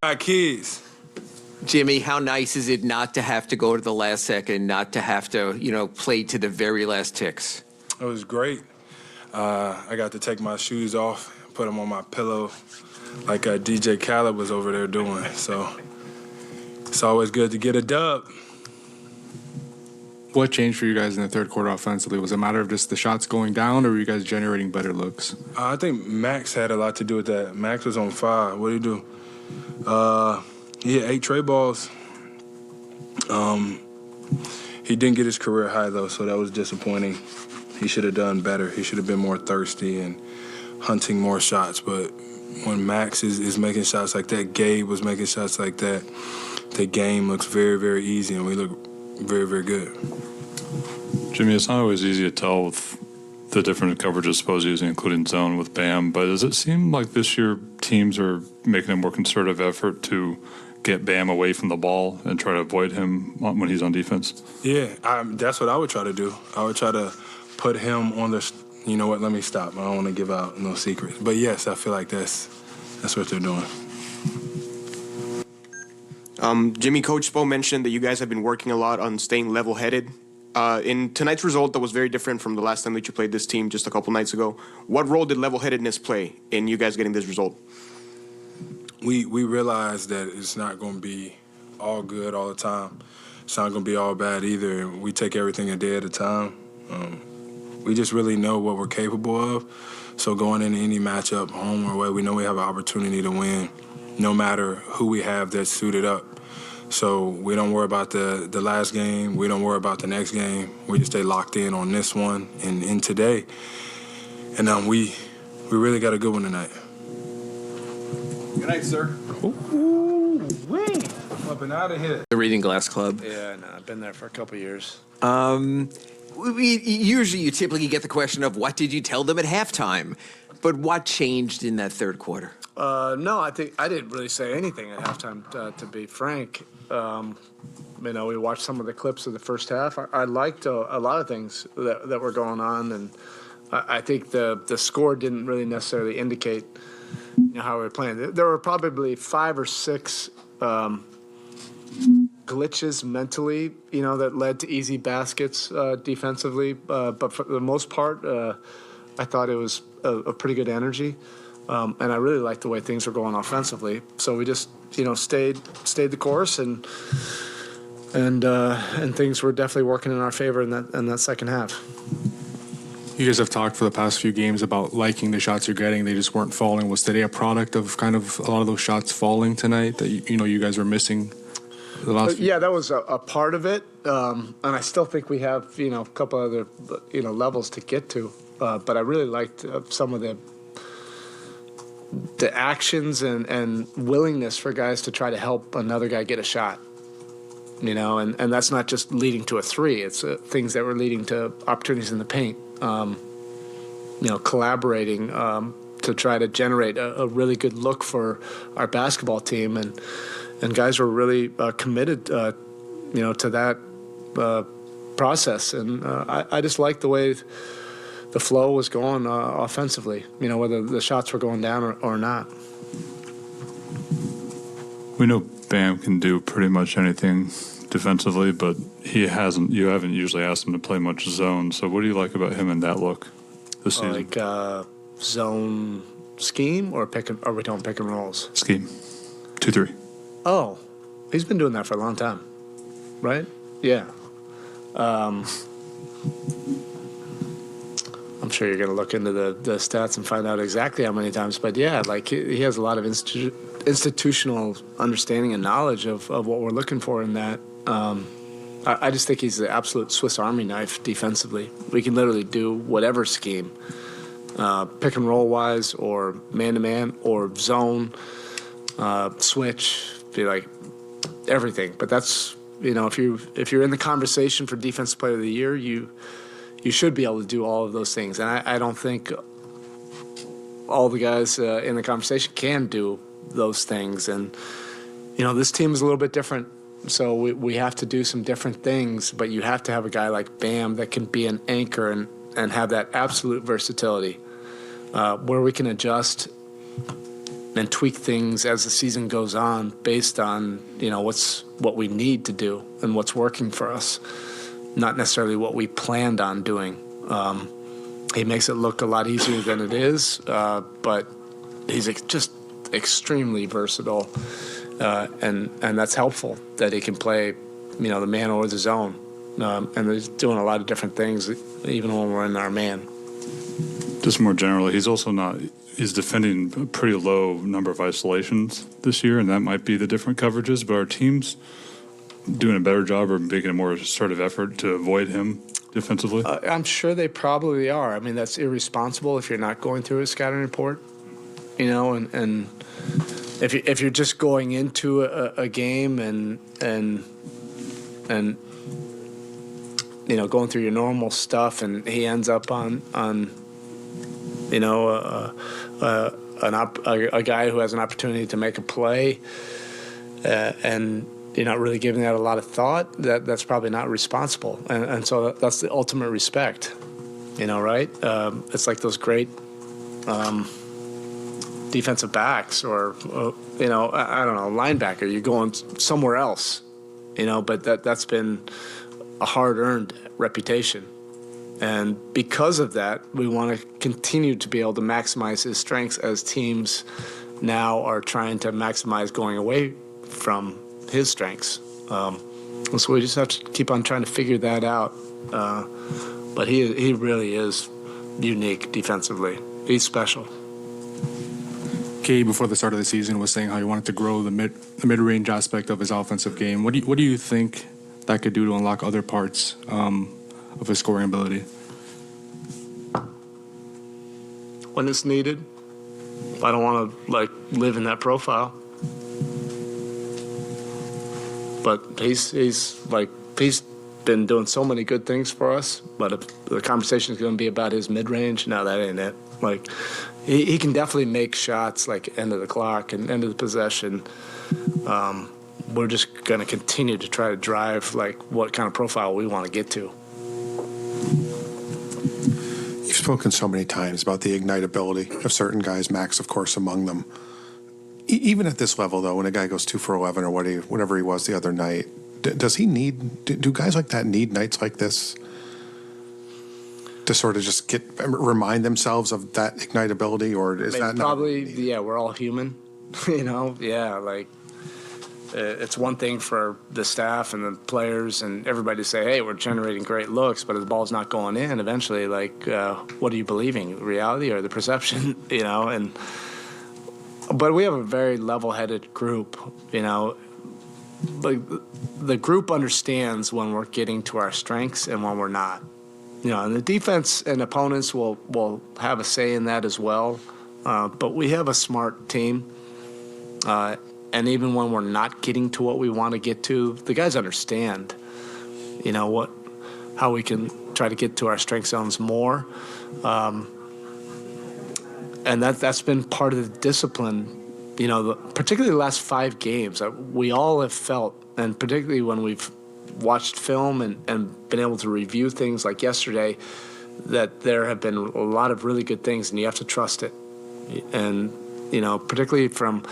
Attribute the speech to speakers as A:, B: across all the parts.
A: Got kids.
B: Jimmy, how nice is it not to have to go to the last second, not to have to, play to the very last ticks?
A: It was great. I got to take my shoes off, put them on my pillow, like DJ Khaled was over there doing. So it's always good to get a dub.
C: What changed for you guys in the third quarter offensively? Was it a matter of just the shots going down, or were you guys generating better looks?
A: I think Max had a lot to do with that. Max was on fire. What did he do? He had 8 tray balls. He didn't get his career high, though, so that was disappointing. He should have done better. He should have been more thirsty and hunting more shots. But when Max is making shots like that, Gabe was making shots like that, the game looks very, very easy, and we look very, very good.
D: Jimmy, it's not always easy to tell with the different coverages supposed using, including zone with Bam, but does it seem like this year teams are making a more concerted effort to get Bam away from the ball and try to avoid him when he's on defense?
A: Yeah, that's what I would try to do. I would try to put him on the, you know what, let me stop. I don't want to give out no secrets. But yes, I feel like that's what they're doing.
E: Jimmy, Coach Spo mentioned that you guys have been working a lot on staying level-headed. In tonight's result, that was very different from the last time that you played this team just a couple nights ago. What role did level-headedness play in you guys getting this result?
A: We realize that it's not going to be all good all the time. It's not going to be all bad either. We take everything a day at a time. We just really know what we're capable of. So going into any matchup, home or away, we know we have an opportunity to win, no matter who we have that's suited up. So we don't worry about the last game. We don't worry about the next game. We just stay locked in on this one and in today. And we really got a good one tonight.
F: Good night, sir.
A: Ooh-wee. Up and out of here.
B: The Reading Glass Club.
F: Yeah, no, I've been there for a couple years.
B: Usually you typically get the question of what did you tell them at halftime? But what changed in that third quarter?
F: No, I think I didn't really say anything at halftime, to be frank. We watched some of the clips of the first half. I liked a lot of things that were going on, and I think the score didn't really necessarily indicate how we were playing. There were probably 5 or 6 glitches mentally, that led to easy baskets defensively. But for the most part, I thought it was a pretty good energy. And I really liked the way things were going offensively. So we just, stayed the course, and things were definitely working in our favor in that second half.
C: You guys have talked for the past few games about liking the shots you're getting. They just weren't falling. Was today a product of kind of a lot of those shots falling tonight that you guys were missing the last?
F: Yeah, that was a part of it, and I still think we have a couple other levels to get to. But I really liked some of the actions and willingness for guys to try to help another guy get a shot. And that's not just leading to a three. It's things that were leading to opportunities in the paint. Collaborating to try to generate a really good look for our basketball team, and guys were really committed, to that process. And I just liked the way the flow was going offensively. Whether the shots were going down or not.
D: We know Bam can do pretty much anything defensively, but you haven't usually asked him to play much zone. So what do you like about him in that look this season?
F: Like zone scheme, or are we doing pick and rolls?
D: Scheme. 2-3.
F: Oh, he's been doing that for a long time, right? Yeah. I'm sure you're going to look into the stats and find out exactly how many times. But yeah, like he has a lot of institutional understanding and knowledge of what we're looking for in that. I just think he's the absolute Swiss Army knife defensively. We can literally do whatever scheme, pick and roll wise, or man to man, or zone, switch, be like everything. But that's if you're in the conversation for Defensive Player of the Year, you should be able to do all of those things. And I don't think all the guys in the conversation can do those things. And, this team is a little bit different. So we have to do some different things, but you have to have a guy like Bam that can be an anchor and have that absolute versatility where we can adjust and tweak things as the season goes on based on, what we need to do and what's working for us, not necessarily what we planned on doing. He makes it look a lot easier than it is, but he's just extremely versatile, and that's helpful that he can play, the man or the zone, and he's doing a lot of different things even when we're in our man.
D: Just more generally, he's defending a pretty low number of isolations this year, and that might be the different coverages, but our team's doing a better job or making a more assertive effort to avoid him defensively?
F: I'm sure they probably are. I mean, that's irresponsible if you're not going through a scouting report, and if you're just going into a game and going through your normal stuff, and he ends up on a guy who has an opportunity to make a play, and you're not really giving that a lot of thought, that's probably not responsible. And so that's the ultimate respect, right? It's like those great defensive backs or, I don't know, linebacker. You're going somewhere else, but that's been a hard-earned reputation. And because of that, we want to continue to be able to maximize his strengths as teams now are trying to maximize going away from his strengths. So we just have to keep on trying to figure that out. But he really is unique defensively. He's special.
C: Kay, before the start of the season, was saying how he wanted to grow the mid-range aspect of his offensive game. What do you think that could do to unlock other parts of his scoring ability?
F: When it's needed. I don't want to live in that profile. But he's been doing so many good things for us. But if the conversation is going to be about his mid-range, no, that ain't it. He can definitely make shots end of the clock and end of the possession. We're just going to continue to try to drive what kind of profile we want to get to.
G: You've spoken so many times about the ignitability of certain guys, Max, of course, among them. Even at this level, though, when a guy goes 2 for 11 or whatever he was the other night, do guys like that need nights like this to sort of just remind themselves of that ignitability, or is that
F: probably
G: not?
F: Yeah, we're all human, it's one thing for the staff and the players and everybody to say, hey, we're generating great looks, but if the ball's not going in, eventually, what are you believing, reality or the perception, But we have a very level-headed group, the group understands when we're getting to our strengths and when we're not. And the defense and opponents will have a say in that as well. But we have a smart team. And even when we're not getting to what we want to get to, the guys understand, how we can try to get to our strength zones more. And that's been part of the discipline, particularly the last 5 games. We all have felt, and particularly when we've watched film and been able to review things like yesterday, that there have been a lot of really good things, and you have to trust it. And, particularly from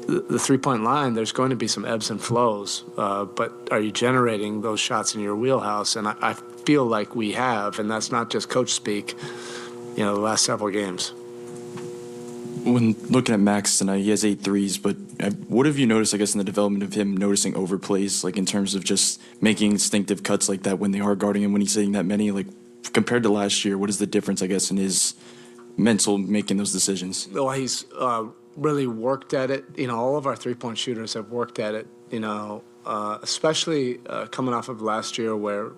F: the three-point line, there's going to be some ebbs and flows, but are you generating those shots in your wheelhouse? And I feel like we have, and that's not just coach speak, the last several games.
H: When looking at Max tonight, he has 8 threes, but what have you noticed, I guess, in the development of him noticing overplays, in terms of just making instinctive cuts like that when they are guarding him, when he's hitting that many, compared to last year, what is the difference, I guess, in his mental making those decisions?
F: Well, he's really worked at it. All of our three-point shooters have worked at it, especially coming off of last year where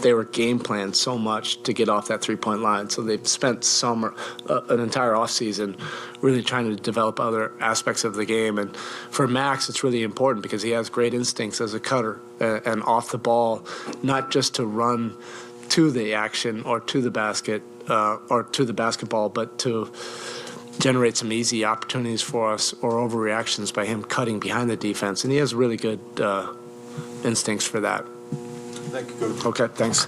F: they were game planned so much to get off that three-point line. So they've spent an entire offseason really trying to develop other aspects of the game. And for Max, it's really important because he has great instincts as a cutter and off the ball, not just to run to the action or to the basket or to the basketball, but to generate some easy opportunities for us or overreactions by him cutting behind the defense. And he has really good instincts for that.
G: Thank you, Coach.
F: Okay, thanks.